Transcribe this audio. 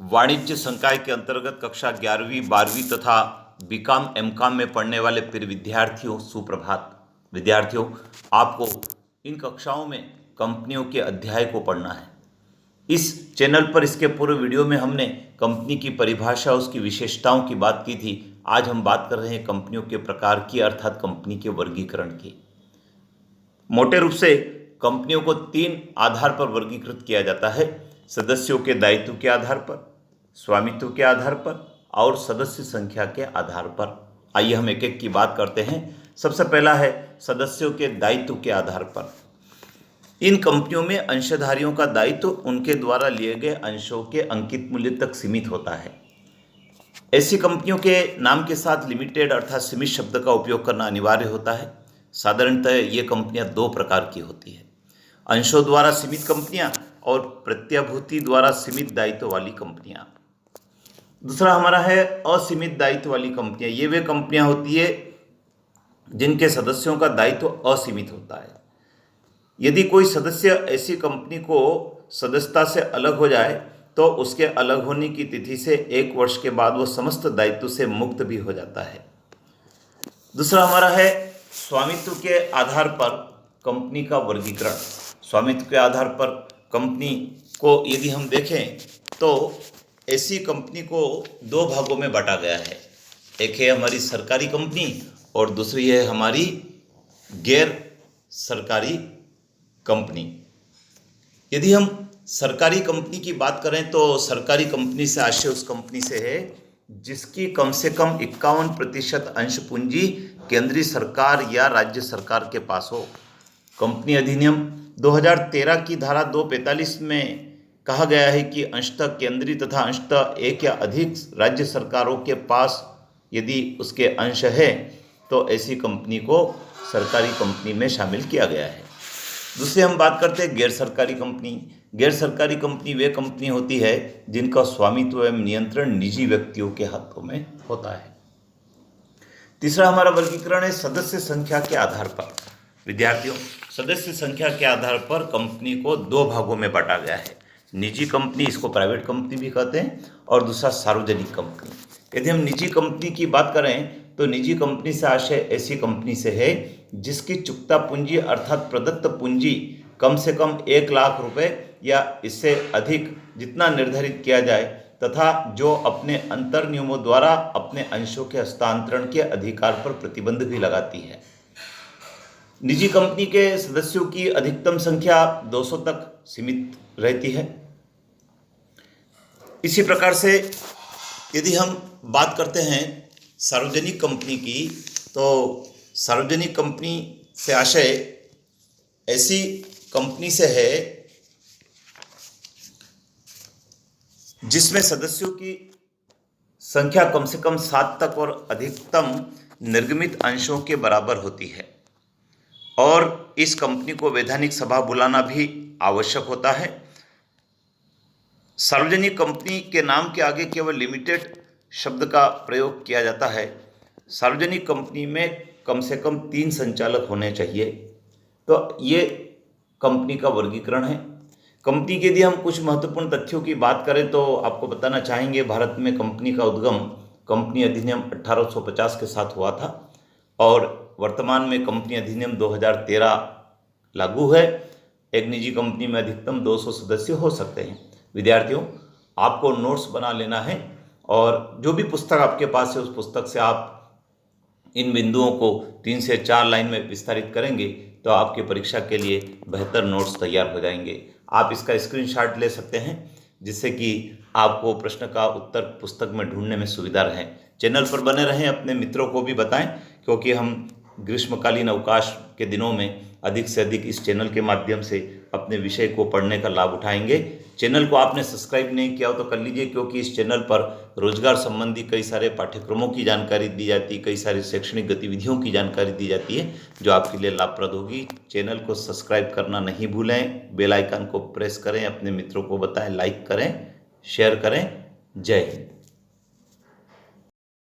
वाणिज्य संकाय के अंतर्गत कक्षा 11वीं 12वीं तथा बीकॉम एमकॉम में पढ़ने वाले प्रिय विद्यार्थियों, सुप्रभात। विद्यार्थियों, आपको इन कक्षाओं में कंपनियों के अध्याय को पढ़ना है। इस चैनल पर इसके पूर्व वीडियो में हमने कंपनी की परिभाषा, उसकी विशेषताओं की बात की थी। आज हम बात कर रहे हैं कंपनियों के प्रकार की, अर्थात कंपनी के वर्गीकरण की। मोटे रूप से कंपनियों को 3 आधार पर वर्गीकृत किया जाता है: सदस्यों के दायित्व के आधार पर, स्वामित्व के आधार पर और सदस्य संख्या के आधार पर। आइए हम एक एक की बात करते हैं। सबसे पहला है सदस्यों के दायित्व के आधार पर। इन कंपनियों में अंशधारियों का दायित्व उनके द्वारा लिए गए अंशों के अंकित मूल्य तक सीमित होता है। ऐसी कंपनियों के नाम के साथ लिमिटेड अर्थात सीमित शब्द का उपयोग करना अनिवार्य होता है। साधारणतः ये कंपनियां 2 प्रकार की होती है: अंशों द्वारा सीमित कंपनियां और प्रत्याभूति द्वारा सीमित दायित्व वाली कंपनियां। दूसरा हमारा है असीमित दायित्व वाली कंपनियां। ये वे कंपनियां होती है जिनके सदस्यों का दायित्व असीमित होता है। यदि कोई सदस्य ऐसी कंपनी को सदस्यता से अलग हो जाए तो उसके अलग होने की तिथि से 1 वर्ष के बाद वो समस्त दायित्व से मुक्त भी हो जाता है। दूसरा हमारा है स्वामित्व के आधार पर कंपनी का वर्गीकरण। स्वामित्व के आधार पर कंपनी को यदि हम देखें तो ऐसी कंपनी को 2 भागों में बांटा गया है। एक है हमारी सरकारी कंपनी और दूसरी है हमारी गैर सरकारी कंपनी। यदि हम सरकारी कंपनी की बात करें तो सरकारी कंपनी से आशय उस कंपनी से है जिसकी कम से कम 51% अंश पूंजी केंद्रीय सरकार या राज्य सरकार के पास हो। कंपनी अधिनियम 2013 की धारा 245 में कहा गया है कि अंशतः केंद्रीय तथा अंशतः एक या अधिक राज्य सरकारों के पास यदि उसके अंश है तो ऐसी कंपनी को सरकारी कंपनी में शामिल किया गया है। दूसरे हम बात करते हैं गैर सरकारी कंपनी। गैर सरकारी कंपनी वे कंपनी होती है जिनका स्वामित्व एवं नियंत्रण निजी व्यक्तियों के हाथों में होता है। तीसरा हमारा वर्गीकरण है सदस्य संख्या के आधार पर। विद्यार्थियों, सदस्य संख्या के आधार पर कंपनी को 2 भागों में बांटा गया है: निजी कंपनी, इसको प्राइवेट कंपनी भी कहते हैं, और दूसरा सार्वजनिक कंपनी। यदि हम निजी कंपनी की बात करें तो निजी कंपनी से आशय ऐसी कंपनी से है जिसकी चुकता पूंजी अर्थात प्रदत्त पूंजी कम से कम 1 लाख रुपए या इससे अधिक जितना निर्धारित किया जाए तथा जो अपने अंतर नियमों द्वारा अपने अंशों के हस्तांतरण के अधिकार पर प्रतिबंध भी लगाती है। निजी कंपनी के सदस्यों की अधिकतम संख्या 200 तक सीमित रहती है। इसी प्रकार से यदि हम बात करते हैं सार्वजनिक कंपनी की, तो सार्वजनिक कंपनी से आशय ऐसी कंपनी से है जिसमें सदस्यों की संख्या कम से कम 7 तक और अधिकतम निर्गमित अंशों के बराबर होती है, और इस कंपनी को वैधानिक सभा बुलाना भी आवश्यक होता है। सार्वजनिक कंपनी के नाम के आगे केवल लिमिटेड शब्द का प्रयोग किया जाता है। सार्वजनिक कंपनी में कम से कम 3 संचालक होने चाहिए। तो ये कंपनी का वर्गीकरण है। कंपनी के यदि हम कुछ महत्वपूर्ण तथ्यों की बात करें तो आपको बताना चाहेंगे, भारत में कंपनी का उद्गम कंपनी अधिनियम 1850 के साथ हुआ था और वर्तमान में कंपनी अधिनियम 2013 लागू है। एक निजी कंपनी में अधिकतम 200 सदस्य हो सकते हैं। विद्यार्थियों, आपको नोट्स बना लेना है और जो भी पुस्तक आपके पास है उस पुस्तक से आप इन बिंदुओं को 3 से 4 लाइन में विस्तारित करेंगे तो आपके परीक्षा के लिए बेहतर नोट्स तैयार हो जाएंगे। आप इसका स्क्रीनशॉट ले सकते हैं जिससे कि आपको प्रश्न का उत्तर पुस्तक में ढूंढने में सुविधा रहे। चैनल पर बने रहें, अपने मित्रों को भी बताएं, क्योंकि हम ग्रीष्मकालीन अवकाश के दिनों में अधिक से अधिक इस चैनल के माध्यम से अपने विषय को पढ़ने का लाभ उठाएंगे। चैनल को आपने सब्सक्राइब नहीं किया हो तो कर लीजिए, क्योंकि इस चैनल पर रोजगार संबंधी कई सारे पाठ्यक्रमों की जानकारी दी जाती है, कई सारी शैक्षणिक गतिविधियों की जानकारी दी जाती है जो आपके लिए लाभप्रद होगी। चैनल को सब्सक्राइब करना नहीं भूलें, बेल आइकन को प्रेस करें, अपने मित्रों को बताएं, लाइक करें, शेयर करें। जय हिंद।